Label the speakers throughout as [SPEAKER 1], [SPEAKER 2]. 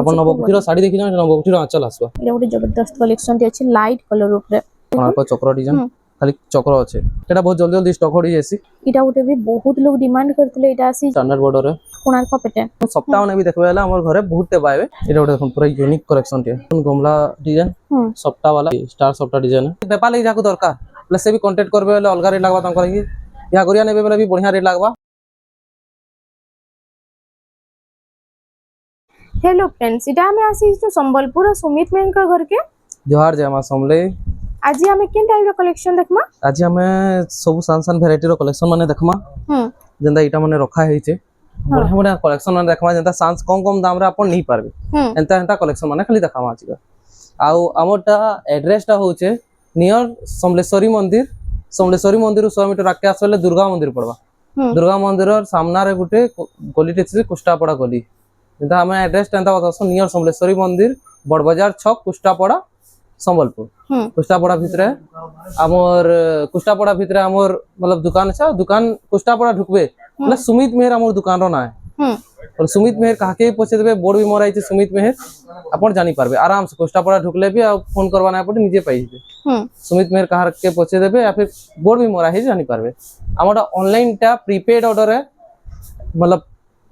[SPEAKER 1] अपन नवपुथीर साड़ी देखि जण नवपुथीर आंचल आसबा
[SPEAKER 2] एटा गोटे जबरदस्त कलेक्शन टे अछि लाइट कलर ऊपर
[SPEAKER 1] कोणार्क चक्र डिजाइन खाली चक्र अछि एटा बहुत जल्दी जल्दी स्टॉक होडी जेसी
[SPEAKER 2] एटा गोटे भी बहुत लोग डिमांड करथले एटा आसी
[SPEAKER 1] स्टैंडर्ड बॉर्डर रे
[SPEAKER 2] कोणार्क पैटर्न
[SPEAKER 1] सप्ताह ने भी देखबे वाला हमर घरे बहुत ते पाइबे एटा गोटे देखन पूरा यूनिक कलेक्शन टे गमला डिजाइन सप्ताह वाला स्टार सप्ताह डिजाइन बेपार ले जाको दरकार प्लस से भी कांटेक्ट करबे वाला अलगा रेट लागबा तंकर की या गरिया नेबे वाला भी बढ़िया रेट लागबा।
[SPEAKER 2] हेलो फ्रेंड्स इटा हमें आसी जो संबलपुर सुमित मेन का घर के
[SPEAKER 1] जोहार जय मां समले
[SPEAKER 2] आज हमें केन टाइप रो कलेक्शन देखमा
[SPEAKER 1] आज हमें सब सान वैरायटी रो कलेक्शन माने देखमा जेंदा इटा माने रखा हेचे बढ़िया बढ़िया कलेक्शन माने देखमा जेंता सांस कम कम दाम रे अपन नहीं पारबे एंता एंता कलेक्शन माने खाली देखामा आज आउ हमरटा एड्रेस टा होचे नियर समलेश्वरी मंदिर 100 मीटर आके आसले दुर्गा मंदिर पड़वा दुर्गा मंदिर सामना रे गुटे गलीटे छै कुष्टापड़ा गली जेंता हमें एड्रेस टा बतासो नियर समलेश्वरी मंदिर बड़ बाजार छक कुष्टापड़ा संबलपुर कुष्टापड़ा भितरे हमर कुष्टापड़ा भितरे हमर मतलब दुकान छै दुकान कुष्टापड़ा ढुकबे मतलब सुमित मेहर हमर दुकान रो ना है और सुमित मेहर काके पछे देबे बोर्ड भी मराई छै सुमित मेहर अपन जानि पारबे आराम से कुष्टापड़ा ढुकले भी फोन करवा ना पड़े निजे पाई जेबे सुमित मेहर कहार के पछे देबे या फिर बोर्ड भी मरा है जानि पारबे हमर ऑनलाइन टा प्रीपेड ऑर्डर है मतलब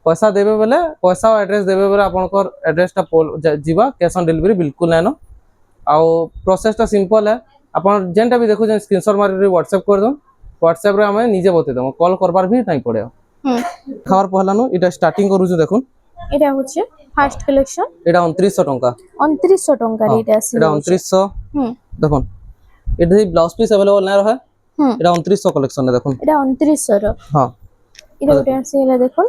[SPEAKER 1] पैसा देबे बेले पैसा और एड्रेस देबे बेले आपनकर एड्रेस टा जीवा कैश ऑन डिलीवरी बिल्कुल नानो आ प्रोसेस टा सिंपल है अपन जेनटा भी देखो जे स्क्रीनशॉट मारि व्हाट्सएप कर दो व्हाट्सएप रे हमें निजे बते दम कॉल करबार भी नहीं पड़े खावर पहलानो इटा स्टार्टिंग करू जो देखुन
[SPEAKER 2] एटा होचे फर्स्ट कलेक्शन
[SPEAKER 1] एटा 2900 टंका
[SPEAKER 2] 2900 टंका रे एटा आसी
[SPEAKER 1] एटा 2900 देखुन एटा ब्लाउज पीस अवेलेबल ना रहे एटा 2900 कलेक्शन देखुन
[SPEAKER 2] एटा 2900 रो हां एटा गोटे आसी एला देखुन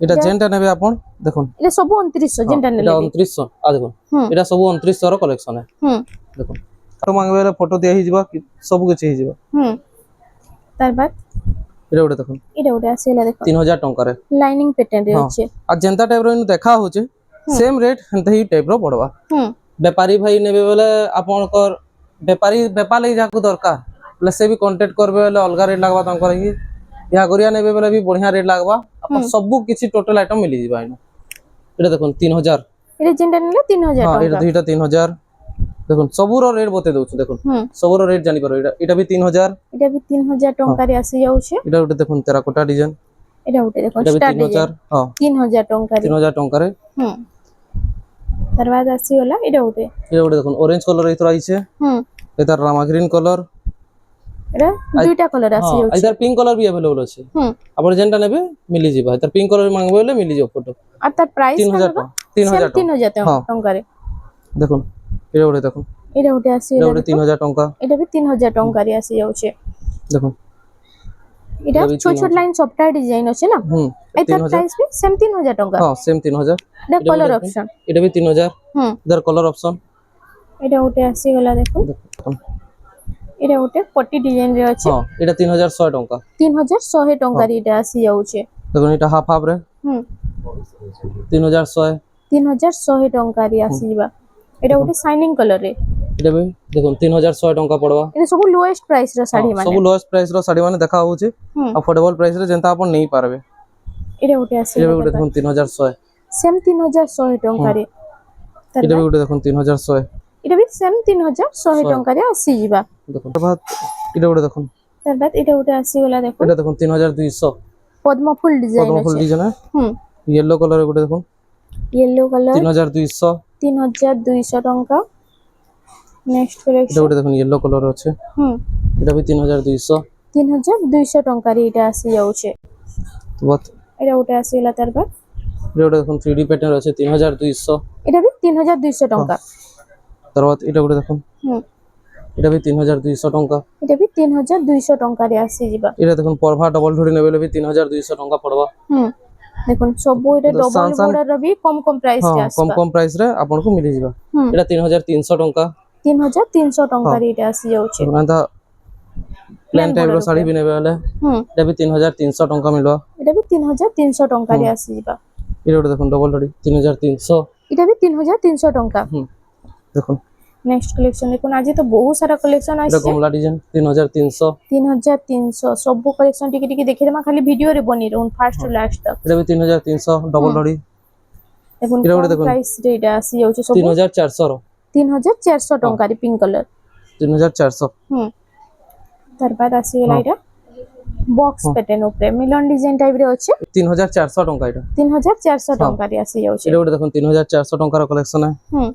[SPEAKER 1] एटा जेंटा नेबे आपन देखुन
[SPEAKER 2] एटा सब 2900 जेंटा नेले
[SPEAKER 1] एटा 2900 आ देखुन एटा सब 2900 रो कलेक्शन है देखुन तो मांगबे फोटो दे ही जीवा सब कुछ ही जीवा
[SPEAKER 2] तार बाद
[SPEAKER 1] एटा गोटे देखुन
[SPEAKER 2] एटा गोटे आसीला देखो
[SPEAKER 1] 3000 टंका रे
[SPEAKER 2] लाइनिंग पैटर्न रे होचे
[SPEAKER 1] आ जेंता टाइप रो देखा होचे सेम रेट हंते ही टाइप रो पड़वा व्यापारी भाई नेबे वाला आपनकर व्यापारी व्यापार ले जाको दरकार प्लस से भी कांटेक्ट करबे वाला अलगा रेट लागबा तंकर की या गरिया नेबे वाला भी बढ़िया रेट लागबा अपन सब किछि टोटल आइटम मिली जीवा एटा देखुन 3000
[SPEAKER 2] एटा जेंटा नेले 3000
[SPEAKER 1] हां एटा दुईटा 3000 देखुन सबुरो रेट बते दउछ देखुन सबुरो रेट जानि पारो एटा भी 3000
[SPEAKER 2] एटा भी 3000 टंका रे आसी जाउ छे
[SPEAKER 1] एटा उठे देखुन टेराकोटा डिजाइन
[SPEAKER 2] एटा उठे देखुन स्टार डिजाइन हां 3000 टंका रे
[SPEAKER 1] 3000 टंका रे
[SPEAKER 2] दरवाजा आसी होला एटा उठे
[SPEAKER 1] देखुन ऑरेंज कलर इतरा आइछे एटा रामा ग्रीन कलर
[SPEAKER 2] एटा दुईटा कलर आसी जाउ छे
[SPEAKER 1] इधर पिंक कलर भी अवेलेबल अछि अपन जेंटा नेबे मिली जीबा इधर पिंक कलर मांगबे बोले मिली जो फोटो
[SPEAKER 2] आ तार प्राइस
[SPEAKER 1] 3000
[SPEAKER 2] टंका रे
[SPEAKER 1] देखुन एटा उठे देखुन
[SPEAKER 2] एटा उठे आसी
[SPEAKER 1] एटा उठे 3000 टंका
[SPEAKER 2] एटा भी 3000 टंका रे आसी जाउ छे
[SPEAKER 1] देखुन
[SPEAKER 2] एटा छोट छोट लाइन सॉफ्टवेयर डिजाइन अछि ना एटा प्राइस भी सेम 3000 टंका
[SPEAKER 1] हां सेम 3000
[SPEAKER 2] एटा कलर ऑप्शन
[SPEAKER 1] एटा भी 3000 इधर कलर ऑप्शन
[SPEAKER 2] एटा उठे आसी गला देखो एटा उठे पट्टी डिजाइन रे अछि
[SPEAKER 1] हां एटा 3100 टंका
[SPEAKER 2] 3100 टंका रे एटा आसी जाउ छे
[SPEAKER 1] देखो एटा हाफ हाफ रे
[SPEAKER 2] 3100 टंका रे आसी जीवा एटा उठे शाइनिंग कलर रे
[SPEAKER 1] एटा भी देखो 3100 टंका पड़वा
[SPEAKER 2] एटा सब लोएस्ट प्राइस रो साड़ी माने
[SPEAKER 1] सब लोएस्ट प्राइस रो साड़ी माने देखा होउची अफोर्डेबल प्राइस रे जेंता अपन नहीं पारबे
[SPEAKER 2] एटा उठे आसी
[SPEAKER 1] एटा उठे देखो 3100
[SPEAKER 2] सेम 3100 टंका रे
[SPEAKER 1] एटा भी उठे देखो 3100
[SPEAKER 2] एटा भी सेम 3100 टंका रे आसी जीवा
[SPEAKER 1] देखो बाद एटा उठे देखो
[SPEAKER 2] तार बाद एटा उठे आसी गला देखो
[SPEAKER 1] एटा देखो 3200
[SPEAKER 2] पद्म फूल डिजाइन
[SPEAKER 1] है येलो कलर उठे देखो
[SPEAKER 2] येलो कलर
[SPEAKER 1] 3200
[SPEAKER 2] टंका नेक्स्ट कलेक्शन
[SPEAKER 1] एटा उठे देखो येलो कलर अछि एटा भी 3200
[SPEAKER 2] टंका रे एटा आसी जाउ छे
[SPEAKER 1] बहुत
[SPEAKER 2] एटा उठे आसीला तार बाद
[SPEAKER 1] एटा उठे देखो 3D पैटर्न अछि 3200
[SPEAKER 2] एटा भी 3200 टंका
[SPEAKER 1] तार बाद एटा उठे देखो एटा भी 3200 टंका
[SPEAKER 2] एटा भी 3200 टंका रे आसी जीवा
[SPEAKER 1] एटा देखो परभा डबल ढोरी नेबेले भी 3200 टंका पड़वा
[SPEAKER 2] देखो सब एटा डबल बॉर्डर रे भी कम कम प्राइस रे आसी
[SPEAKER 1] कम प्राइस रे आपन को मिली जीवा एटा 3300 टंका
[SPEAKER 2] 3300 टंका रे एटा आसी जाउ छे
[SPEAKER 1] मानता प्लेन टाइप रो साड़ी भी नेबे वाले एटा भी 3300 टंका मिलवा
[SPEAKER 2] एटा भी 3300 टंका रे आसी जीवा
[SPEAKER 1] एटा देखो डबल ढोरी 3300
[SPEAKER 2] एटा भी 3300 टंका
[SPEAKER 1] देखो
[SPEAKER 2] नेक्स्ट कलेक्शन देखो आज तो बहुत सारा कलेक्शन आइछ
[SPEAKER 1] कमला डिजाइन
[SPEAKER 2] 3300 सब कलेक्शन टिके टिके देखे देमा खाली वीडियो रे बनी रहन फर्स्ट टू लास्ट तक
[SPEAKER 1] एटा भी 3300 डबल ढोरी
[SPEAKER 2] দেখুন
[SPEAKER 1] এটা ଗୋଟେ ଦେଖନ୍ତୁ
[SPEAKER 2] প্রাইস রে এটা আসি যাচ্ছে সব
[SPEAKER 1] 3400 ର
[SPEAKER 2] 3400 টঙ্কার পিঙ্ক কালার
[SPEAKER 1] 3400
[SPEAKER 2] তার বাদ আসি গলা এটা বক্স প্যাটার্ন উপরে মিলন ডিজাইন টাইপ রে আছে
[SPEAKER 1] 3400 ଟଙ୍କା এটা
[SPEAKER 2] 3400 টঙ্কার আসি যাচ্ছে
[SPEAKER 1] এটা ଗୋଟେ দেখুন 3400 ଟଙ୍କାର କଲେକ୍ସନ
[SPEAKER 2] হুম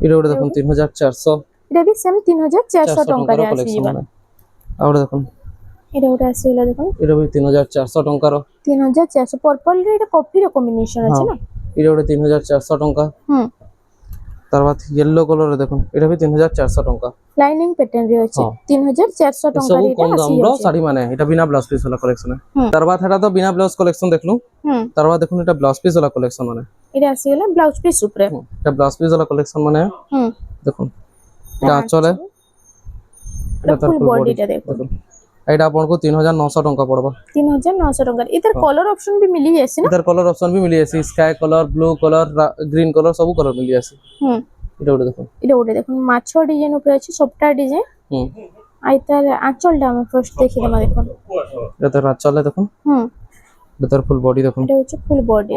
[SPEAKER 1] এটা ଗୋଟେ দেখুন 3400
[SPEAKER 2] এটা भी সেম 3400 টঙ্কার আসি
[SPEAKER 1] କଲେକ୍ସନ
[SPEAKER 2] ଯିବା
[SPEAKER 1] ଆଉ ଗୋଟେ ଦେଖୁন
[SPEAKER 2] এটা ওটা আসি গলা দেখুন
[SPEAKER 1] এটা ବି 3400 ଟଙ୍କାର
[SPEAKER 2] 3400 पर्पल रे এটা কফি র কম্বিনেশন আছে না
[SPEAKER 1] এটা ଗୋଟେ 3400 ଟଙ୍କା
[SPEAKER 2] হুম
[SPEAKER 1] তার বাদ ইয়েলো কলর দেখুন এটা ବି 3400 ଟଙ୍କା
[SPEAKER 2] লাইনিং প্যাটার্ন রে আছে 3400 টঙ্কার
[SPEAKER 1] ସବୁ
[SPEAKER 2] এটা
[SPEAKER 1] କମ
[SPEAKER 2] আসি
[SPEAKER 1] ଦାମର
[SPEAKER 2] যাচ্ছে
[SPEAKER 1] ଶାଢୀ ମାନେ এটা বিনা ব্লাউজ পিস वाला কলেকশন
[SPEAKER 2] হুম।
[SPEAKER 1] তার বাদ এটা তো বিনা ব্লাউজ কলেকশন দেখলু
[SPEAKER 2] হুম
[SPEAKER 1] তার বাদ দেখুন এটা ব্লাউজ পিস वाला কলেকশন মানে
[SPEAKER 2] এটা আসি গলা ব্লাউজ পিস উপরে
[SPEAKER 1] এটা ব্লাউজ পিস वाला কলেকশন মানে
[SPEAKER 2] হুম
[SPEAKER 1] দেখুন এটা চলে
[SPEAKER 2] এটা ফুল বডিটা দেখুন
[SPEAKER 1] দেখুন এটা ଆପଣଙ୍କୁ 3900 ଟଙ୍କା ପଡବା
[SPEAKER 2] 3900 ଟଙ୍କା ଏଥିରେ କଲର ଅପସନ ବି ମିଳି ଯାଇସି ନା
[SPEAKER 1] इधर कलर ऑप्शन भी मिली है sky colour blue colour green colour सब कलर मिली है
[SPEAKER 2] ହୁଁ
[SPEAKER 1] এটা ওটা দেখুন
[SPEAKER 2] এটা ଗୋଟେ দেখুন ମାଛ ଡିଜାଇନ ଉପରେ ଅଛି ସଫ୍ଟା ଡିଜାଇନ
[SPEAKER 1] হুম
[SPEAKER 2] ଆଇ ତାର ଆଞ୍ଚଲଟା ଆମେ ଫାର୍ଷ୍ଟ ଦେଖିଦେବା ଦେଖୁন
[SPEAKER 1] এটা তো চলে দেখুন
[SPEAKER 2] ହୁଁ
[SPEAKER 1] এটা তার ফুল বডি দেখুন
[SPEAKER 2] এটা হচ্ছে ফুল বডি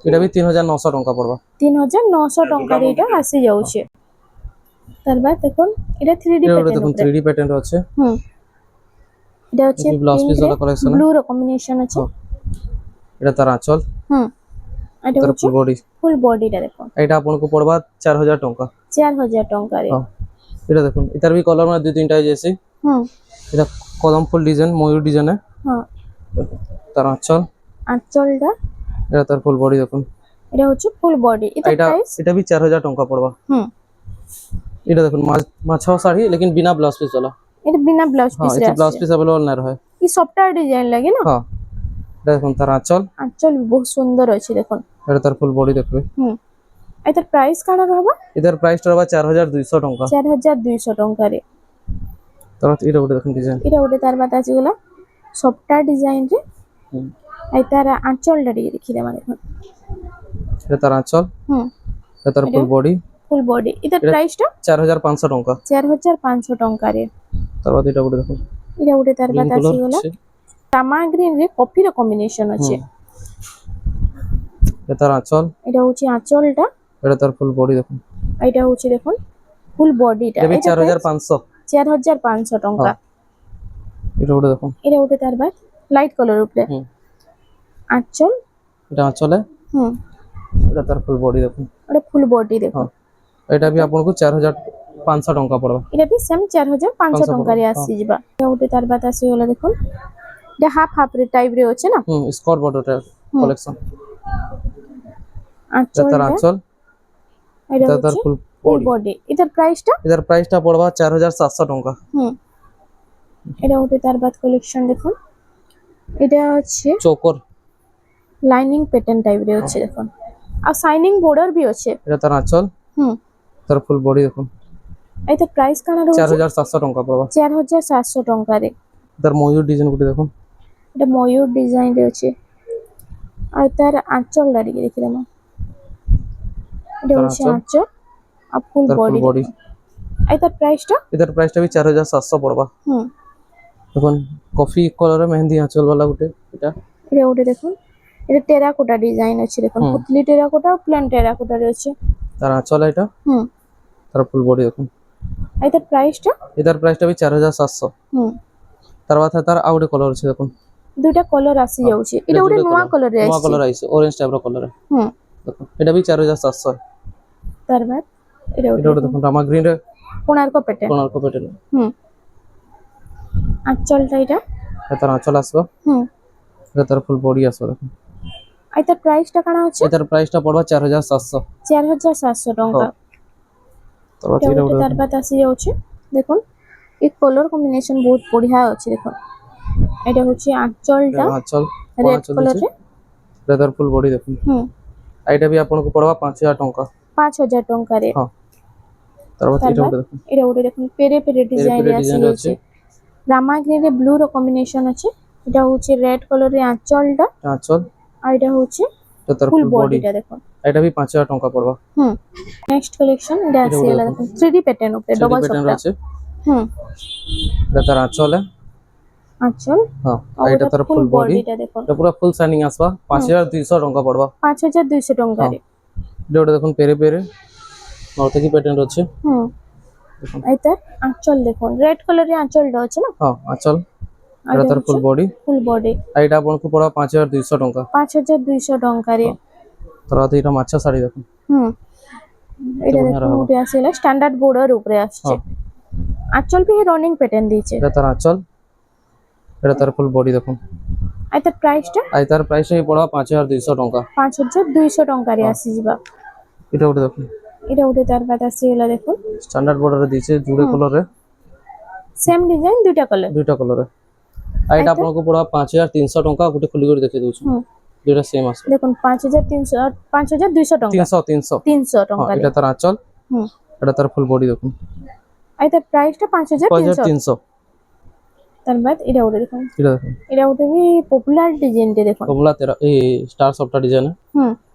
[SPEAKER 1] এটা भी 3900 ଟଙ୍କା পড়বা
[SPEAKER 2] 3900 ଟଙ୍କାରେ ଏଇଟା ଆସି ଯାଉଛି ତାର ବାଦ ଦେଖୁন এটা 3D
[SPEAKER 1] এটা ওটা
[SPEAKER 2] প্যাটার্ন
[SPEAKER 1] দেখুন
[SPEAKER 2] ଉପରେ
[SPEAKER 1] 3D প্যাটার্ন আছে
[SPEAKER 2] হুম এটা হচ্ছে
[SPEAKER 1] এই ব্লাউজ পিস वाला কালেকশন
[SPEAKER 2] ব্লু র কম্বিনেশন আছে
[SPEAKER 1] এটা তার আঁচল
[SPEAKER 2] হুম এটা
[SPEAKER 1] তার
[SPEAKER 2] হচ্ছে
[SPEAKER 1] ফুল বডি
[SPEAKER 2] ফুল বডিটা দেখুন
[SPEAKER 1] এটা আপনাকে পড়বা 4000 ଟଙ୍କା
[SPEAKER 2] 4000 ଟଙ୍କାରେ
[SPEAKER 1] হ্যাঁ এটা দেখুন এটার भी কলর মানে দুই তিনটা আছে
[SPEAKER 2] হুম
[SPEAKER 1] এটা কদম ফুল ডিজাইন ময়ূর ডিজাইন
[SPEAKER 2] হ্যাঁ
[SPEAKER 1] তার আঁচল
[SPEAKER 2] আঁচলটা
[SPEAKER 1] এটা তার ফুল বডি দেখুন
[SPEAKER 2] এটা হচ্ছে ফুল বডি এটা
[SPEAKER 1] এটা
[SPEAKER 2] প্রাইস
[SPEAKER 1] এটা भी 4000 ଟଙ୍କା পড়বা
[SPEAKER 2] হুম
[SPEAKER 1] এটা দেখুন মাছ শাড়ি लेकिन बिना ब्लाउज पिस वाला
[SPEAKER 2] এটা বিনা ব্লাউজ
[SPEAKER 1] हाँ
[SPEAKER 2] পিস রে
[SPEAKER 1] ये ब्लाउज
[SPEAKER 2] আছে
[SPEAKER 1] पिस अवेलेबल ना रहे
[SPEAKER 2] এই সফ্টা ডিজাইন লাগে না
[SPEAKER 1] हाँ এটা দেখুন তার আঁচল
[SPEAKER 2] আঁচল বহুত সুন্দর আছে দেখুন
[SPEAKER 1] এটা তার ফুল বডি দেখবে
[SPEAKER 2] হুম এটার প্রাইস কাଣା রহবা
[SPEAKER 1] এটার প্রাইসটা রবা 4200 ଟଙ୍କା
[SPEAKER 2] 4200 ଟଙ୍କାରେ
[SPEAKER 1] তারপর এটা ওটা দেখুন ডিজাইন
[SPEAKER 2] এটা ଗୋଟେ ତାର ବାଦ ଆସିଗଲା ସଫ୍ଟା ଡିଜାଇନ ରେ এই তার আঁচলটা ଟିକେ ଦେଖିଦେବା দেখুন
[SPEAKER 1] এটা তার আঁচল
[SPEAKER 2] হুম
[SPEAKER 1] এটা তার ফুল বডি
[SPEAKER 2] ফুল বডি এটার প্রাইসটা
[SPEAKER 1] 4500 ଟଙ୍କା
[SPEAKER 2] 4500 ଟଙ୍କାରେ
[SPEAKER 1] তারপর এটা ওটা দেখুন
[SPEAKER 2] এটা ଗୋଟେ ତାର ବାଦ
[SPEAKER 1] গ্রিন
[SPEAKER 2] ଆସିଗଲା
[SPEAKER 1] কালার
[SPEAKER 2] তামা গ্রিন রে কফির কম্বিনেশন আছে
[SPEAKER 1] এটা তার আঁচল
[SPEAKER 2] এটা হচ্ছে আঁচলটা
[SPEAKER 1] এটা তার ফুল বডি দেখুন
[SPEAKER 2] এটা হচ্ছে দেখুন ফুল বডিটা
[SPEAKER 1] এটা 4500
[SPEAKER 2] 4500 ଟଙ୍କା
[SPEAKER 1] এটা ওটা দেখুন
[SPEAKER 2] এটা ଗୋଟେ তার বাদ লাইট কালার উপরে
[SPEAKER 1] হুম
[SPEAKER 2] আঁচল
[SPEAKER 1] এটা আঁচলে
[SPEAKER 2] হুম
[SPEAKER 1] এটা তার ফুল বডি দেখুন
[SPEAKER 2] এটা ফুল বডি দেখুন
[SPEAKER 1] হ্যাঁ এটা भी ଆପଣଙ୍କୁ 4500 ଟଙ୍କା ପଡବା
[SPEAKER 2] এটা ବି ସେମ୍ 4500 ଟଙ୍କାରେ ଆସିଯିବା এটা ଗୋଟେ ତାର ବାଦ ଆସିଗଲା ଦେଖୁন এটা হাফ হাফ রে টাইপ রে আছে না
[SPEAKER 1] স্কট বর্ডার কলেকশন এটা
[SPEAKER 2] আঁচল
[SPEAKER 1] তার আঁচল
[SPEAKER 2] এটা
[SPEAKER 1] এটা তার
[SPEAKER 2] হচ্ছে
[SPEAKER 1] ফুল
[SPEAKER 2] ফুল বডি এটার প্রাইসটা
[SPEAKER 1] এটার প্রাইসটা পড়বা 4700 ଟଙ୍କା
[SPEAKER 2] হুম এটা ଗୋଟେ তার বাদ কালেকশন দেখুন এটা হচ্ছে
[SPEAKER 1] চোকর
[SPEAKER 2] লাইনিং প্যাটার্ন টাইপ রে আছে দেখুন আর সাইনিং বর্ডার भी আছে
[SPEAKER 1] এটা তার আঁচল
[SPEAKER 2] হুম
[SPEAKER 1] তার ফুল বডি দেখুন
[SPEAKER 2] এটা প্রাইস কানা রହୁଛି
[SPEAKER 1] 4700 ଟଙ୍କା পড়বা
[SPEAKER 2] 4700 ଟଙ୍କାରେ
[SPEAKER 1] তার ময়ূর ডিজাইন গুলো দেখুন
[SPEAKER 2] এটা ময়ূর ডিজাইন রে আছে আর তার আঁচলটা ଟିକେ ଦେଖିଦେମা এটা হচ্ছে আঁচল আর ফুল
[SPEAKER 1] তার ফুল
[SPEAKER 2] বডি
[SPEAKER 1] বডি
[SPEAKER 2] এটার প্রাইসটা
[SPEAKER 1] এটার প্রাইসটা भी 4700 পড়বা
[SPEAKER 2] হুম
[SPEAKER 1] দেখুন কফি কালারে মেহেন্দি আঁচল वाला গুটে এটা
[SPEAKER 2] এটা ওটা দেখুন এটা টেরাকোটা ডিজাইন আছে দেখুন পুতলি টেরাকোটা প্লেন টেরাকোটা রয়েছে
[SPEAKER 1] তার আঁচল এটা
[SPEAKER 2] হুম
[SPEAKER 1] তার ফুল বডি দেখুন
[SPEAKER 2] এটার প্রাইসটা
[SPEAKER 1] এটার প্রাইসটা भी 4700
[SPEAKER 2] হুম
[SPEAKER 1] তার বাদে তার আর ଗୋଟେ কলর আছে দেখুন
[SPEAKER 2] দুইটা কলর আসি যাଉଛି এটা ଗୋଟେ নୂଆ কলর রে
[SPEAKER 1] নয়া
[SPEAKER 2] আছে
[SPEAKER 1] কলর আইছে অরেঞ্জ টাইপর কলর
[SPEAKER 2] হুম
[SPEAKER 1] দেখুন এটা भी 4700
[SPEAKER 2] তার বাদ এটা
[SPEAKER 1] এটা ওটা দেখুন রামা গ্রিন রে
[SPEAKER 2] কোণার্ক প্যাটার্ন
[SPEAKER 1] কোণার্ক প্যাটার্ন
[SPEAKER 2] হুম আঁচলটা এটা
[SPEAKER 1] তার আঁচল আসবে
[SPEAKER 2] হুম
[SPEAKER 1] এটা তার ফুল বডি আসবে দেখুন
[SPEAKER 2] এটার প্রাইসটা কানা হচ্ছে
[SPEAKER 1] এটার প্রাইসটা পড়বা 4700
[SPEAKER 2] 4700 ଟଙ୍କା
[SPEAKER 1] তারপর
[SPEAKER 2] এটা
[SPEAKER 1] এটা
[SPEAKER 2] ଗୋଟେ ତାର ବାଦ আসি যাଉଛି দেখুন এই কলর কম্বিনেশন বহুত বঢ়িয়া আছে দেখুন এটা হচ্ছে আঁচলটা
[SPEAKER 1] আঁচল
[SPEAKER 2] রেড কলর রে
[SPEAKER 1] এটা তার ফুল বডি দেখুন
[SPEAKER 2] হুম
[SPEAKER 1] এইটা भी ଆପଣଙ୍କୁ পড়বা 5000 ଟଙ୍କା
[SPEAKER 2] 5000 ଟଙ୍କାରେ
[SPEAKER 1] ହଁ তারপর এটা ওটা দেখুন
[SPEAKER 2] এটা ଗୋଟେ দেখুন পেরে পেরে ডিজাইন রে আসি যাଉଛି রামা গ্রিন রে ব্লু র কম্বিনেশন আছে এটা হচ্ছে রেড কলর রে আঁচলটা
[SPEAKER 1] আঁচল
[SPEAKER 2] আর এটা হচ্ছে
[SPEAKER 1] এটা তার
[SPEAKER 2] ফুল
[SPEAKER 1] ফুল বডি
[SPEAKER 2] বডিটা দেখুন
[SPEAKER 1] এটা भी 5000 ଟଙ୍କା পড়বা
[SPEAKER 2] হুম নেক্সট কালেকশন এটা আসি গলা দেখুন 3D প্যাটার্ন উপরে ডবল
[SPEAKER 1] প্যাটার্ন
[SPEAKER 2] সফট
[SPEAKER 1] আছে
[SPEAKER 2] হুম
[SPEAKER 1] এটা তার আঁচল
[SPEAKER 2] আঁচল
[SPEAKER 1] হ্যাঁ
[SPEAKER 2] ଆଉ
[SPEAKER 1] এইটা তার ফুল বডি
[SPEAKER 2] বডিটা দেখুন
[SPEAKER 1] এটা পুরা ফুল শাইনিং আসবা 5200 টଙ୍କା পড়বা
[SPEAKER 2] 5200 ଟଙ୍କାରେ
[SPEAKER 1] এটা দেখুন পেরে পেরে নর্থকি প্যাটার্ন আছে
[SPEAKER 2] হুম এইটা আঁচল দেখুন রেড কালারের আঁচলটা আছে না
[SPEAKER 1] হ্যাঁ আঁচল এটা তার ফুল বডি
[SPEAKER 2] ফুল বডি
[SPEAKER 1] এইটা আপনাকে পড়া 5200 ଟଙ୍କା
[SPEAKER 2] 5200 ଟଙ୍କାରେ
[SPEAKER 1] తర్వాత এটা মাছা শাড়ি দেখুন
[SPEAKER 2] হুম এটা দেখুন ଗୋଟେ ଆସିଲା ଷ୍ଟାଣ୍ଡାର୍ଡ border ଉପରେ ଆସିছে আঁচল ବି রনিং প্যাটার্ন দিয়েছে
[SPEAKER 1] এটা তার আঁচল এটা তার ফুল বডি দেখুন
[SPEAKER 2] আর তার প্রাইসটা
[SPEAKER 1] আই তার প্রাইস হি পড়া 5200 ଟଙ୍କା
[SPEAKER 2] 5200 ଟଙ୍କାରେ ଆସିଯିବା
[SPEAKER 1] এটা ওটা দেখুন
[SPEAKER 2] এটা ଗୋଟେ তার বাদ ଆସିଗଲା দেখুন
[SPEAKER 1] স্ট্যান্ডার্ড বর্ডারে দিয়েছে জুড়ে কালারে
[SPEAKER 2] সেম ডিজাইন
[SPEAKER 1] দুইটা কালারে এইটা আপনাকে পড়া 5300 ଟଙ୍କା গোটে খুলি করে দেখিয়ে দউছি দুইটা সেম আছে
[SPEAKER 2] দেখুন 5200 ଟଙ୍କା
[SPEAKER 1] 300
[SPEAKER 2] 300 ଟଙ୍କାରେ
[SPEAKER 1] এটা তার আঁচল এটা তার ফুল বডি দেখুন
[SPEAKER 2] আর তার প্রাইসটা 5300
[SPEAKER 1] 5300
[SPEAKER 2] তার বাদ এটা ওটা দেখুন
[SPEAKER 1] এটা দেখুন
[SPEAKER 2] এটা ওটা भी পপুলার ডিজাইনটা দেখুন
[SPEAKER 1] কমলা তেরা এই স্টার সফটটা ডিজাইন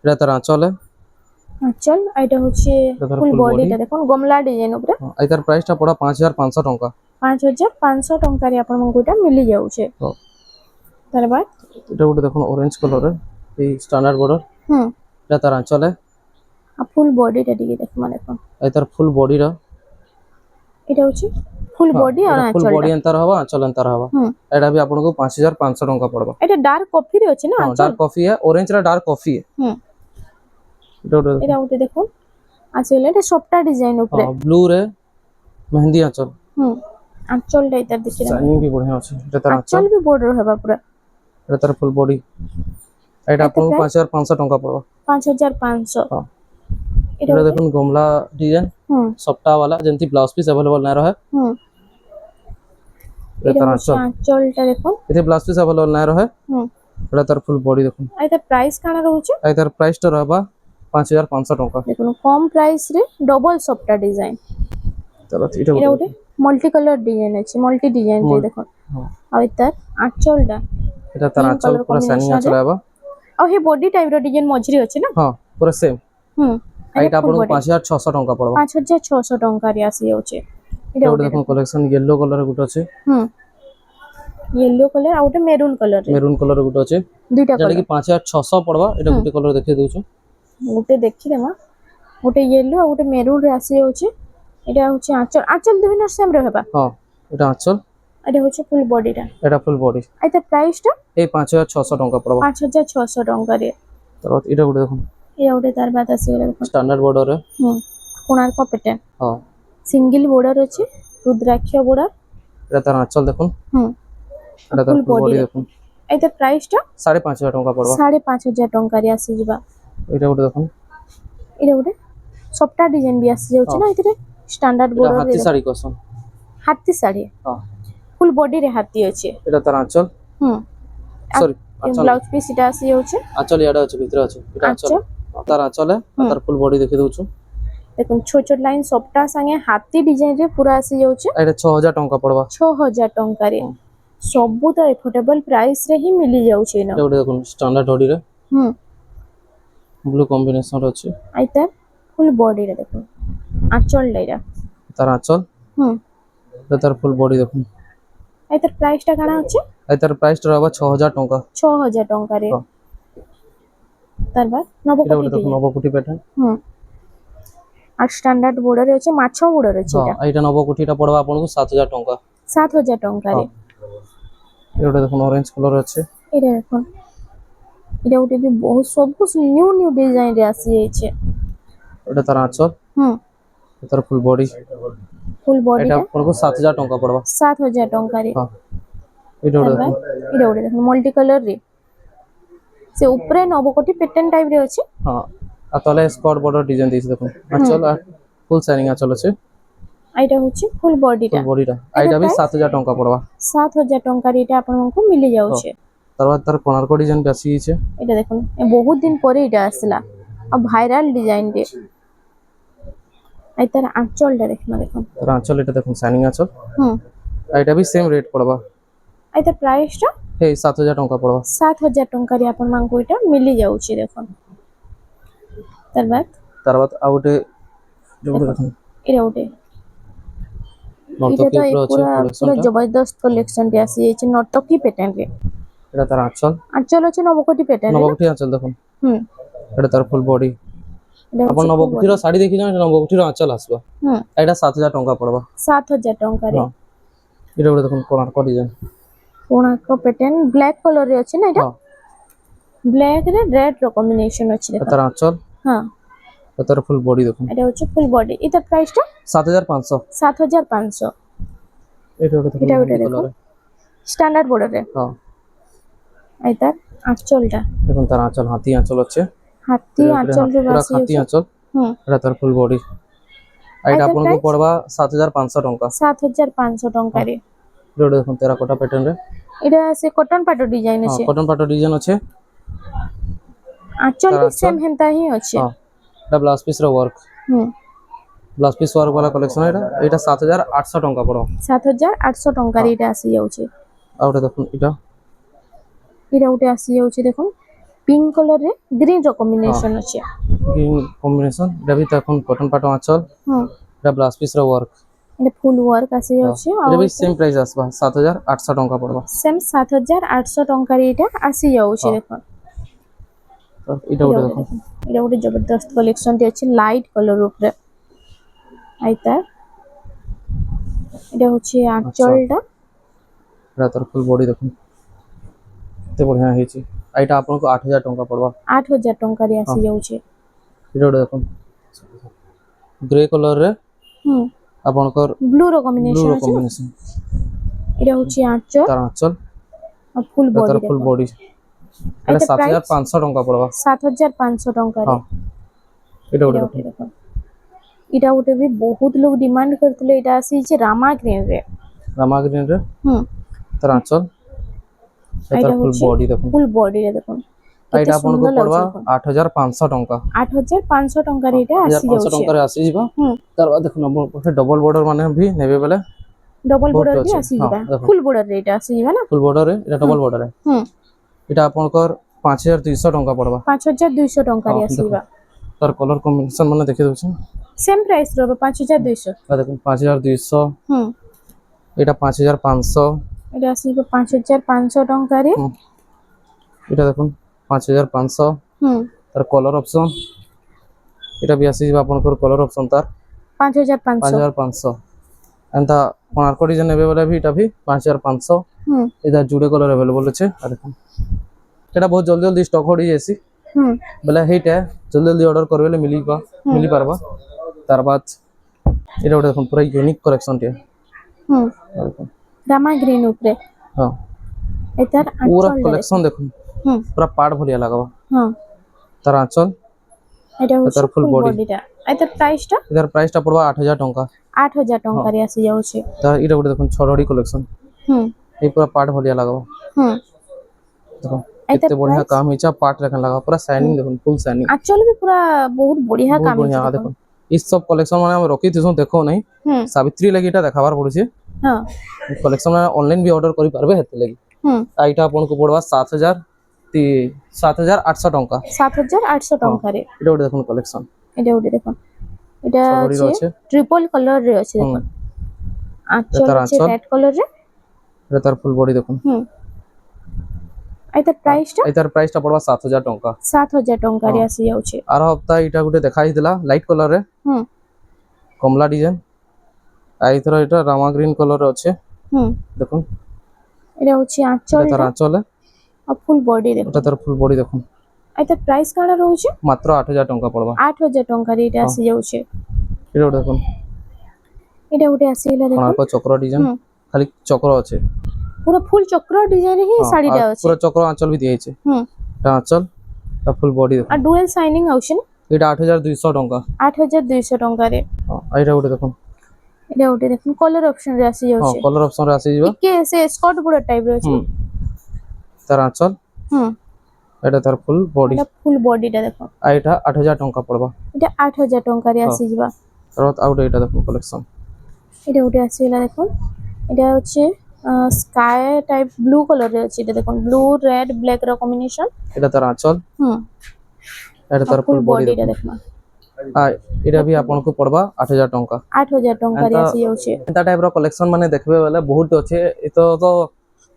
[SPEAKER 1] এটা তার আঁচল
[SPEAKER 2] আঁচল এটা হচ্ছে ফুল বডিটা দেখুন গমলা ডিজাইন উপরে
[SPEAKER 1] এই তার প্রাইসটা পড়া 5500 ଟଙ୍କା
[SPEAKER 2] 5500 ଟଙ୍କାରେ ଆପଣଙ୍କୁ এটা মিলি যাଉଛି তার বাদ
[SPEAKER 1] এটা ওটা দেখুন অরেঞ্জ কালারের এই স্ট্যান্ডার্ড বর্ডার এটা তার আঁচল
[SPEAKER 2] আর ফুল বডিটা দিকে দেখুন দেখুন
[SPEAKER 1] এই তার ফুল বডিটা
[SPEAKER 2] এটা হচ্ছে ফুল বডি আর
[SPEAKER 1] ফুল
[SPEAKER 2] আঁচল
[SPEAKER 1] বডি এন্তার হবা আঁচল এন্তার হবা এটা भी आपको 5500 ଟଙ୍କା পড়বা
[SPEAKER 2] এটা ডার্ক কফি রে আছে না
[SPEAKER 1] ডার্ক কফি है ऑरेंज रा डार्क कॉफी है
[SPEAKER 2] এটা ওটা দেখুন আঁচল এটা সফটটা ডিজাইন উপরে
[SPEAKER 1] ব্লু রে মেহেন্দি আঁচল
[SPEAKER 2] আঁচলটা এটা দেখি
[SPEAKER 1] শাইনিং भी बढ़िया আছে এটা তার
[SPEAKER 2] আঁচল भी বর্ডার হবে পুরো
[SPEAKER 1] এটা তার ফুল বডি এটা आपको 5500 ଟଙ୍କା পড়বা
[SPEAKER 2] 5500
[SPEAKER 1] এটা দেখুন গমলা ডিজাইন সফটা वाला যেমতি ব্লাউজ পিস अवेलेबल না রহে এটা তার
[SPEAKER 2] আঁচলটা দেখুন
[SPEAKER 1] এতে ব্লাউজ পিস अवेलेबल না রহে এটা তার ফুল বডি দেখুন
[SPEAKER 2] এটা প্রাইস কানা রহুছে
[SPEAKER 1] এটার প্রাইসটা রহবা 5500 ଟଙ୍କା
[SPEAKER 2] দেখুন কম প্রাইস রে ডবল সফটটা ডিজাইন
[SPEAKER 1] তারপর এটা
[SPEAKER 2] ଗୋଟେ মল্টি কালার ডিজাইন আছে মল্টি ডিজাইন রে দেখুন আর তার আঁচলটা
[SPEAKER 1] এটা তার আঁচল পুরো শাইনিং আঁচল হবে
[SPEAKER 2] আর হে বডি টাইপ র ডিজাইন মঝিরে আছে না
[SPEAKER 1] হ্যাঁ পুরো সেম এইটা আপনাকে 5600 ଟଙ୍କା পড়বা
[SPEAKER 2] 5600 ଟଙ୍କାରେ আসি যাচ্ছে
[SPEAKER 1] এটা ওটা দেখুন কালেকশন ইয়েলো কালার গুটো আছে
[SPEAKER 2] येलो कलर আর ওটা মেরুন কালার
[SPEAKER 1] মেরুন কালার গুটো আছে
[SPEAKER 2] দুইটা
[SPEAKER 1] যেটা কি 5600 পড়বা এটা গুটি কালার দেখিয়ে দউଛୁ
[SPEAKER 2] গোটে দেখি দেমা গোটে येलो আর গোটে মেরুন রে আসি যাচ্ছে এটা হচ্ছে আঁচল আঁচল দুইনা সেম রহবা
[SPEAKER 1] হ্যাঁ এটা আঁচল
[SPEAKER 2] এটা হচ্ছে ফুল বডিটা
[SPEAKER 1] এটা ফুল বডি
[SPEAKER 2] আইতা প্রাইসটা
[SPEAKER 1] এই 5600 ଟଙ୍କା পড়বা
[SPEAKER 2] 5600 ଟଙ୍କାରେ
[SPEAKER 1] তারপর এটা গুটি দেখুন
[SPEAKER 2] এটা ওটা তার বাদ আসি গলা দেখুন
[SPEAKER 1] স্ট্যান্ডার্ড বর্ডারে
[SPEAKER 2] কোণার্ক প্যাটার্ন
[SPEAKER 1] হ্যাঁ
[SPEAKER 2] সিঙ্গেল বর্ডার আছে রুদ্রাক্ষ বর্ডার
[SPEAKER 1] এটা তার আঁচল দেখুন এটা তার ফুল বডি দেখুন
[SPEAKER 2] এইটা প্রাইসটা
[SPEAKER 1] 5500 ଟଙ୍କା পড়বা
[SPEAKER 2] 5500 ଟଙ୍କାରେ আসি ଯିବା
[SPEAKER 1] এটা গুটি দেখুন
[SPEAKER 2] এটা ওটা সফটটা ডিজাইন भी আসি যাচ্ছে না এতে স্ট্যান্ডার্ড বর্ডার
[SPEAKER 1] হাতি শাড়ি কসম
[SPEAKER 2] হাতি শাড়ি
[SPEAKER 1] হ্যাঁ
[SPEAKER 2] ফুল বডি রে হাতি আছে
[SPEAKER 1] এটা তার আঁচল সরি
[SPEAKER 2] ব্লাউজ পিস এটা আসি যাচ্ছে
[SPEAKER 1] আঁচল ইয়াটা আছে ভিতরে আছে এটা আঁচল তার আঁচল তার ফুল বডি দেখিয়ে দউଛୁ
[SPEAKER 2] দেখুন ছোট ছোট লাইন সফটটা সঙ্গে হাতি ডিজাইন রে পুরা আসি যাচ্ছে
[SPEAKER 1] এটা 6000 ଟଙ୍କା পড়বা
[SPEAKER 2] 6000 ଟଙ୍କାରେ ସବୁ ତ ଏଫୋର୍ଡେବଲ ପ୍ରାଇସ୍ ରେ ହିଁ ମିଳି ଯାଉଛି ନା
[SPEAKER 1] এটা ওটা দেখুন স্ট্যান্ডার্ড বডি রে ব্লু কম্বিনেশন আছে
[SPEAKER 2] আইতা ফুল বডি রে দেখুন আঁচল লাইরা
[SPEAKER 1] তার আঁচল এটা তার ফুল বডি দেখুন
[SPEAKER 2] আইতার প্রাইসটা কানা আছে
[SPEAKER 1] এটার প্রাইসটা রহবা 6000 ଟଙ୍କା
[SPEAKER 2] 6000 ଟଙ୍କାରେ তারপর
[SPEAKER 1] এটা
[SPEAKER 2] নবকোটি
[SPEAKER 1] ওটা দেখুন নবকোটি প্যাটার্ন
[SPEAKER 2] আর স্ট্যান্ডার্ড বর্ডার আছে মাছ বর্ডার আছে এটা
[SPEAKER 1] এইটা নবকোটিটা পড়বা আপনাকে 7000 ଟଙ୍କା
[SPEAKER 2] 7000 ଟଙ୍କାରେ
[SPEAKER 1] এটা দেখুন অরেঞ্জ কালার আছে
[SPEAKER 2] এটা দেখুন এটা ওটা भी बहुत सब कुछ न्यू न्यू डिजाइन রে আসি যাচ্ছে
[SPEAKER 1] এটা তার আঁচল তার ফুল বডি
[SPEAKER 2] ফুল বডি
[SPEAKER 1] এটা আপনাকে 7000 ଟଙ୍କା পড়বা
[SPEAKER 2] 7000 ଟଙ୍କାରେ
[SPEAKER 1] এটা ওটা দেখুন
[SPEAKER 2] এটা ওটা দেখুন মাল্টি কালার রে সে উপরে নবকোটি প্যাটার্ন টাইপ রে আছে
[SPEAKER 1] হ্যাঁ আর তলে স্কট বর্ডার ডিজাইন দিয়েছে দেখুন আঁচল আর ফুল শাইনিং আঁচল আছে
[SPEAKER 2] এইটা হচ্ছে ফুল বডিটা
[SPEAKER 1] বডিটা এইটা भी 7000 ଟଙ୍କା পড়বা
[SPEAKER 2] 7000 ଟଙ୍କାରେ এটা ଆପଣଙ୍କୁ মিলি যাচ্ছে
[SPEAKER 1] তারপর তার কোণার্ক ডিজাইন বেশি আছে
[SPEAKER 2] এটা দেখুন বহুত দিন পরে এটা আসলা আর ভাইরাল ডিজাইন রে এই তার আঁচলটা দেখুন দেখুন
[SPEAKER 1] তার আঁচল এটা দেখুন শাইনিং আঁচল এইটা भी সেম রেট পড়বা
[SPEAKER 2] এইটা প্রাইসটা
[SPEAKER 1] এই 7000 ଟଙ୍କା পড়বা
[SPEAKER 2] 7000 ଟଙ୍କାରେ ଆପଣଙ୍କୁ এটা মিলি যাଉଛି দেখুন তারপর
[SPEAKER 1] তারপর আউটে দেখুন
[SPEAKER 2] এটা ওটে
[SPEAKER 1] নর্তকী
[SPEAKER 2] এটা তো
[SPEAKER 1] উপরে আছে
[SPEAKER 2] পুরা পুরা
[SPEAKER 1] কালেকশনটা।
[SPEAKER 2] জবরদস্ত কালেকশন টি আসি এইছে নর্তকী প্যাটার্ন রে।
[SPEAKER 1] এটা তার আঁচল,
[SPEAKER 2] আঁচল আছে নবকোটি প্যাটার্ন রে।
[SPEAKER 1] নবকোটি আঁচল দেখুন।
[SPEAKER 2] হুম
[SPEAKER 1] এটা তার ফুল বডি।
[SPEAKER 2] এটা
[SPEAKER 1] ଆପଣ
[SPEAKER 2] হচ্ছে
[SPEAKER 1] ନବକୋଟିର ଶାଢୀ ଦେଖିଛନ୍ତି, এটা ନବକୋଟିର ଆঁଚଲ ଆସିବ।
[SPEAKER 2] হুম
[SPEAKER 1] ଏଇଟା 7000 ଟଙ୍କା ପଡିବ।
[SPEAKER 2] 7000 ଟଙ୍କା ରେ।
[SPEAKER 1] ହଁ এটা ଗୋଟେ ଦେଖୁন Konark design.
[SPEAKER 2] Konark pattern black colour ରେ ଅଛି ନା এটা?
[SPEAKER 1] ହଁ
[SPEAKER 2] ব্ল্যাক রে রেড র কম্বিনেশন আছে
[SPEAKER 1] এটা
[SPEAKER 2] দেখো।
[SPEAKER 1] তার আঁচল,
[SPEAKER 2] হ্যাঁ
[SPEAKER 1] এটা তার ফুল বডি দেখুন।
[SPEAKER 2] এটা হচ্ছে ফুল বডি। এটার প্রাইসটা
[SPEAKER 1] 7500।
[SPEAKER 2] 7500।
[SPEAKER 1] এটা ଗୋଟେ দেখুন
[SPEAKER 2] এটা ওটা
[SPEAKER 1] মেহেন্দি
[SPEAKER 2] দেখো
[SPEAKER 1] কলরে।
[SPEAKER 2] স্ট্যান্ডার্ড বর্ডারে।
[SPEAKER 1] হ্যাঁ
[SPEAKER 2] এটার আঁচলটা
[SPEAKER 1] দেখুন তার আঁচল, হাতি আঁচল আছে।
[SPEAKER 2] হাতি আঁচল রে
[SPEAKER 1] পুরা
[SPEAKER 2] বাসি
[SPEAKER 1] হাতি
[SPEAKER 2] আছে।
[SPEAKER 1] আঁচল।
[SPEAKER 2] হুম
[SPEAKER 1] এটা তার ফুল বডি। ଏଇଟା
[SPEAKER 2] ଏଇଟାର
[SPEAKER 1] ଆପଣଙ୍କୁ
[SPEAKER 2] price?
[SPEAKER 1] ପଡବା 7500 ଟଙ୍କା।
[SPEAKER 2] 7500 ଟଙ୍କାରେ।
[SPEAKER 1] এটা ଗୋଟେ দেখুন তেরাকোটা প্যাটার্ন রে।
[SPEAKER 2] এটা সে কটন পাটো ডিজাইন
[SPEAKER 1] হ্যাঁ
[SPEAKER 2] আছে।
[SPEAKER 1] কটন পাট ডিজাইন আছে।
[SPEAKER 2] আঁচল
[SPEAKER 1] তার
[SPEAKER 2] भी
[SPEAKER 1] আঁচল?
[SPEAKER 2] সেম হেনতা হি আছে।
[SPEAKER 1] হ্যাঁ এটা ব্লাউজ পিস ର ওয়ার্ক,
[SPEAKER 2] হুম
[SPEAKER 1] ব্লাউজ পিস ওয়ার্ক वाला কলেকশন। এটা 7800 ଟଙ୍କା ପଡବ।
[SPEAKER 2] 7800 ଟଙ୍କାରେ এটা আসি যাଉଛି।
[SPEAKER 1] ଆଉ ଗୋଟେ ଦେଖୁন এটা
[SPEAKER 2] এটা ଗୋଟେ আসি যাଉଛି দেখুন পিঙ্ক কলর রে গ্রিন র কম্বিনেশন আছে।
[SPEAKER 1] Green combination. এটা ବି দেখুন কটন পাট আঁচল।
[SPEAKER 2] হুম
[SPEAKER 1] এটা ব্লাউজ পিস ର ওয়ার্ক।
[SPEAKER 2] এটা ফুল ওয়ার্ক আসি যাଉଛି
[SPEAKER 1] এটা ବି সেম প্রাইস আসবা 7800 ଟଙ୍କା পড়ব।
[SPEAKER 2] সেম 7800 ଟଙ୍କାରେ এটা আসি যাଉଛି দেখুন।
[SPEAKER 1] তো এটা ଗୋଟେ দেখুন।
[SPEAKER 2] এটা ଗୋଟେ জবরদস্ত কালেকশন টি আছে লাইট কলর উপরে। আইতা এটা হচ্ছে আঁচলটা।
[SPEAKER 1] এটা তার ফুল বডি দেখুন এতে বঢ়িয়া ହେଇଛି। এইটা ଆପଣଙ୍କୁ 8000 ଟଙ୍କା ପଡବ।
[SPEAKER 2] 8000 ଟଙ୍କାରେ আসি যাଉଛି।
[SPEAKER 1] এটা ଗୋଟେ দেখুন ଗ୍ରେ କଲର ରେ
[SPEAKER 2] হুম
[SPEAKER 1] ଆପଣଙ୍କର
[SPEAKER 2] ব্লু র
[SPEAKER 1] ব্লু
[SPEAKER 2] কম্বিনেশন
[SPEAKER 1] ର
[SPEAKER 2] আছে না?
[SPEAKER 1] কম্বিনেশন।
[SPEAKER 2] এটা হচ্ছে আঁচল
[SPEAKER 1] তার আঁচল,
[SPEAKER 2] আর ফুল
[SPEAKER 1] এটা
[SPEAKER 2] বডি
[SPEAKER 1] তার ফুল
[SPEAKER 2] দেখুন।
[SPEAKER 1] বডি। এটা
[SPEAKER 2] এটা প্রাইস
[SPEAKER 1] 7500 ଟଙ୍କା পড়বা।
[SPEAKER 2] 7500 ଟଙ୍କାରେ।
[SPEAKER 1] ହଁ এটা ଗୋଟେ
[SPEAKER 2] এটা
[SPEAKER 1] দেখুন।
[SPEAKER 2] ଗୋଟେ ଦେଖୁন। এটা ଗୋଟେ ବି ବହୁତ ଲୋକ ଡିମାଣ୍ଡ କରିଥିଲେ। এটা ଆସିଛି ରାମା ଗ୍ରୀନ ରେ।
[SPEAKER 1] রামা গ্রিন রে
[SPEAKER 2] হুম
[SPEAKER 1] তার আঁচল, এটা
[SPEAKER 2] এটা
[SPEAKER 1] তার ফুল
[SPEAKER 2] হচ্ছে
[SPEAKER 1] বডি দেখুন।
[SPEAKER 2] ফুল বডি রে দেখুন
[SPEAKER 1] এইটা
[SPEAKER 2] কেତେ
[SPEAKER 1] ଆପଣଙ୍କୁ
[SPEAKER 2] ସୁନ୍ଦର
[SPEAKER 1] ପଡବା
[SPEAKER 2] ଲାଗୁଛି ଦେଖୁন।
[SPEAKER 1] 8500 ଟଙ୍କା।
[SPEAKER 2] 8500 ଟଙ୍କାରେ এটা আসি
[SPEAKER 1] 8500
[SPEAKER 2] ଯାଉଛି।
[SPEAKER 1] ଟଙ୍କାରେ ଆସିଯିବ।
[SPEAKER 2] হুম
[SPEAKER 1] ତାର ବାଦ ଦେଖୁନ ଡବଲ ବର୍ଡର ମାନେ ବି ନେବେ ବେଲେ
[SPEAKER 2] ডবল
[SPEAKER 1] ବହୁତ
[SPEAKER 2] বর্ডর ବି
[SPEAKER 1] ଅଛି।
[SPEAKER 2] ଆସିଯିବା।
[SPEAKER 1] ଦେଖୁন
[SPEAKER 2] ফুল বর্ডର ରେ এটা ଆସିଯିବା ନା?
[SPEAKER 1] ফুল ବର୍ଡର ରେ এটা ଡବଲ ବର୍ଡର ରେ।
[SPEAKER 2] হুম
[SPEAKER 1] এটা ଆପଣଙ୍କର 5200 ଟଙ୍କା ପଡବା।
[SPEAKER 2] 5200 ଟଙ୍କାରେ
[SPEAKER 1] ହଁ,
[SPEAKER 2] ଆସିଯିବା।
[SPEAKER 1] ତାର କଲର କମ୍ବିନେସନ ମାନେ ଦେଖି ଦଉଛି।
[SPEAKER 2] সেম প্রাইস ରହିବ 5200।
[SPEAKER 1] দেখুন 5200।
[SPEAKER 2] হুম
[SPEAKER 1] এটা 5500।
[SPEAKER 2] এটা ଆସିଯିବ 5500 ଟଙ୍କାରେ।
[SPEAKER 1] এটা দেখুন 5500।
[SPEAKER 2] হুম
[SPEAKER 1] তার কলর অপশন এটা ବି ଆସିଯିବ ଆପଣଙ୍କର କଲର ଅପସନ ତାର
[SPEAKER 2] 5500।
[SPEAKER 1] 5500। ଏନ୍ତା କୋଣାର୍କ ଡିଜାଇନ ନେବେ ବୋଲେ ବି এটা ବି 5500।
[SPEAKER 2] হুম
[SPEAKER 1] এটা জুড়ে কলর अवेलेबल আছে। আর দেখুন এটা বহুত জলদি জলদি স্টক হয়ে যাইছি
[SPEAKER 2] হুম
[SPEAKER 1] বেলে সেইটা জলদি জলদি অর্ডর করবে মিলি পারবা। তার বাদ এটা ଗୋଟେ দেখুন পুরা ইউনিক কালেকশন টি।
[SPEAKER 2] হুম
[SPEAKER 1] দেখুন
[SPEAKER 2] রামা গ্রিন উপরে।
[SPEAKER 1] হ্যাঁ
[SPEAKER 2] এটার
[SPEAKER 1] পুরা
[SPEAKER 2] আঁচল
[SPEAKER 1] কালেকশন দেখুন
[SPEAKER 2] হুম
[SPEAKER 1] পুরা পাড় ভলিয়া লাগাবা।
[SPEAKER 2] হ্যাঁ
[SPEAKER 1] তার আঁচল,
[SPEAKER 2] এটা হচ্ছে
[SPEAKER 1] তার ফুল
[SPEAKER 2] ফুল
[SPEAKER 1] বডি।
[SPEAKER 2] বডিটা। এটার প্রাইসটা
[SPEAKER 1] এটার প্রাইসটা পড়বা 8000 ଟଙ୍କା।
[SPEAKER 2] 8000 ଟଙ୍କାରେ আসি যাଉଛି।
[SPEAKER 1] তার এটা ଗୋଟେ দেখুন ছড়ড়ি কালেকশন।
[SPEAKER 2] হুম
[SPEAKER 1] এই পুরা পাড় ভলিয়া লাগাবা।
[SPEAKER 2] হুম
[SPEAKER 1] দেখুন
[SPEAKER 2] এটার
[SPEAKER 1] কেতে বঢ়িয়া
[SPEAKER 2] price?
[SPEAKER 1] কাম হইছে। পাট লেখা লাগা পুরা শাইনিং দেখুন ফুল শাইনিং।
[SPEAKER 2] আঁচল भी पूरा बहुत बढ़िया
[SPEAKER 1] बहुत
[SPEAKER 2] काम
[SPEAKER 1] बढ़िया
[SPEAKER 2] है
[SPEAKER 1] देखो इस सब कलेक्शन माने हम रखी थिसु देखो नहीं
[SPEAKER 2] হুম
[SPEAKER 1] सावित्री लगी এটা দেখাবার পড়ছে।
[SPEAKER 2] হ্যাঁ
[SPEAKER 1] कलेक्शन में ऑनलाइन भी ऑर्डर करि पारबे हेते लगी।
[SPEAKER 2] হুম
[SPEAKER 1] এইটা आपनको पड़वा 7800 ଟଙ୍କା।
[SPEAKER 2] 7800 ଟଙ୍କାରେ।
[SPEAKER 1] এটা ଗୋଟେ দেখুন कलेक्शन
[SPEAKER 2] এটা ওটা দেখুন। এটা
[SPEAKER 1] ছড়ড়ির
[SPEAKER 2] আছে
[SPEAKER 1] আছে।
[SPEAKER 2] ট্রিপল কলর রে আছে
[SPEAKER 1] হুম
[SPEAKER 2] দেখুন। আঁচল
[SPEAKER 1] এটার
[SPEAKER 2] আছে
[SPEAKER 1] আঁচল।
[SPEAKER 2] রেড কলর রে।
[SPEAKER 1] এটা তার ফুল বডি দেখুন।
[SPEAKER 2] হুম এটার প্রাইসটা
[SPEAKER 1] এটার প্রাইসটা পড়বা 7000 ଟଙ୍କା।
[SPEAKER 2] 7000 ଟଙ୍କାରେ
[SPEAKER 1] ହଁ।
[SPEAKER 2] আসি যাଉଛି।
[SPEAKER 1] আর হপ্তা এটা ଗୋଟେ দেখা হইতলা লাইট কলর রে
[SPEAKER 2] হুম
[SPEAKER 1] কমলা ডিজাইন। আইথর এটা রামা গ্রিন কলর আছে
[SPEAKER 2] হুম
[SPEAKER 1] দেখুন।
[SPEAKER 2] এটা হচ্ছে
[SPEAKER 1] এটা তার
[SPEAKER 2] আঁচলটা
[SPEAKER 1] আঁচল,
[SPEAKER 2] আর ফুল বডি দেখুন।
[SPEAKER 1] এটা তার ফুল বডি দেখুন।
[SPEAKER 2] এটার প্রাইস কাଣା রହୁଛି?
[SPEAKER 1] মাত্র 8000 ଟଙ୍କା পড়বা।
[SPEAKER 2] 8000 ଟଙ୍କାରେ এটা আসি যাଉଛି।
[SPEAKER 1] এটা ଗୋଟେ দেখুন
[SPEAKER 2] এটা ଗୋଟେ ଆସିଗଲା দেখুন।
[SPEAKER 1] কোଣାর্ক চক্র ডিজাইন।
[SPEAKER 2] হুম
[SPEAKER 1] খালি চক্র আছে।
[SPEAKER 2] পুরো ফুল চক্র ডিজাইন হি
[SPEAKER 1] হ্যাঁ,
[SPEAKER 2] শাড়িটা
[SPEAKER 1] আর
[SPEAKER 2] আছে।
[SPEAKER 1] পুরো চক্র আঁচল भी দিয়েছে।
[SPEAKER 2] হুম
[SPEAKER 1] এটা আঁচল, এটা ফুল বডি দেখুন।
[SPEAKER 2] আর ডুয়েল শাইনিং আছে না?
[SPEAKER 1] এটা 8200 ଟଙ୍କା।
[SPEAKER 2] 8200 ଟଙ୍କାରେ।
[SPEAKER 1] ହଁ ଏଇଟା ଗୋଟେ ଦେଖুন।
[SPEAKER 2] এটা ଗୋଟେ দেখুন কলর অপশন রে আসি
[SPEAKER 1] ହଁ
[SPEAKER 2] যাଉଛି।
[SPEAKER 1] କଲର ଅପସନ ରେ ଆସିଯିବ।
[SPEAKER 2] ଟିକେ ସେ ସ୍କର୍ଟ ବୋର୍ଡର ଟାଇପ ର ଅଛି।
[SPEAKER 1] ହୁଁ ତାର ଆঁଚଲ,
[SPEAKER 2] হুম
[SPEAKER 1] এটা তার ফুল বডি।
[SPEAKER 2] এটা ফুল বডিটা দেখো।
[SPEAKER 1] আর এটা 8000 ଟଙ୍କା পড়বা।
[SPEAKER 2] এটা 8000 ଟଙ୍କାରେ আসি ଯିବା।
[SPEAKER 1] তারপর আর ଗୋଟେ এটা দেখুন কালেকশন।
[SPEAKER 2] এটা ଗୋଟେ ଆସିଗଲା দেখুন। এটা হচ্ছে স্কাই টাইপ ব্লু কলর রে আছে। এটা দেখুন ব্লু রেড ব্ল্যাক র কম্বিনেশন।
[SPEAKER 1] এটা তার আঁচল,
[SPEAKER 2] হুম
[SPEAKER 1] এটা তার
[SPEAKER 2] ফুল
[SPEAKER 1] ফুল বডি
[SPEAKER 2] বডিটা
[SPEAKER 1] দেখুন।
[SPEAKER 2] দেখো।
[SPEAKER 1] আর এটা भी आपनको पड़वा 8000 टंका
[SPEAKER 2] 8000 टंका रे
[SPEAKER 1] एंता
[SPEAKER 2] आसी जाउछे।
[SPEAKER 1] एंता टाइप रो कलेक्शन माने देखबे बेले बहुत अच्छे तो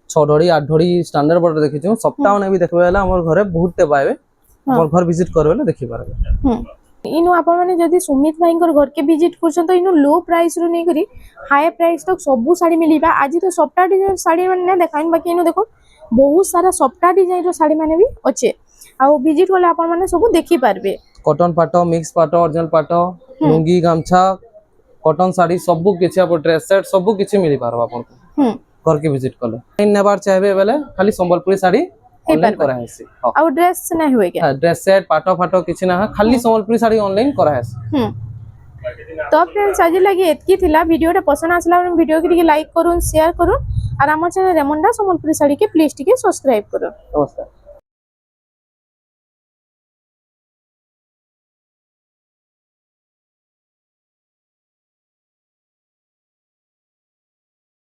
[SPEAKER 1] 6 ढोड़ी 8 ढोड़ी स्टैंडर्ड बॉर्डर देखि छु सप्ताह ने भी देखबे बेले हमर घरे बहुत ते पाइबे हमर घर विजिट करबे बेले देखि पारबे।
[SPEAKER 2] इनु आपण माने जदी सुमित भाई घर के विजिट करछन तो इनु लो प्राइस रो नै करी हाई प्राइस तक सब साड़ी मिलिबा। आज तो सप्ताह डिजाइन साड़ी माने देखाइन बाकी इनु देखो बहुत सारा सप्ताह डिजाइन रो साड़ी माने भी अच्छे आ विजिट वाले आपण माने सब देखि पारबे।
[SPEAKER 1] कॉटन पाटो मिक्स पाटो ओरिजिनल पाटो लुंगी गामछा कॉटन साड़ी सब किछि आप ड्रेस सेट सब किछि मिली पारबा आपन घर के विजिट करले इन नेबार चाहबे बेले खाली संबलपुरी साड़ी ऑनलाइन करा हैसी
[SPEAKER 2] आ ड्रेस नै होय के
[SPEAKER 1] हां ड्रेस सेट पाटो फाटो किछि ना खाली संबलपुरी साड़ी ऑनलाइन करा हैसी।
[SPEAKER 2] तो फ्रेंड्स आज लगी एतकी थिला वीडियोटा पसंद आसला वीडियो के लाइक करूँ शेयर करूँ और आम चैनल रेमंडा संबलपुरी साड़ी के प्लीज टिके सब्सक्राइब करूँ।
[SPEAKER 1] नमस्कार।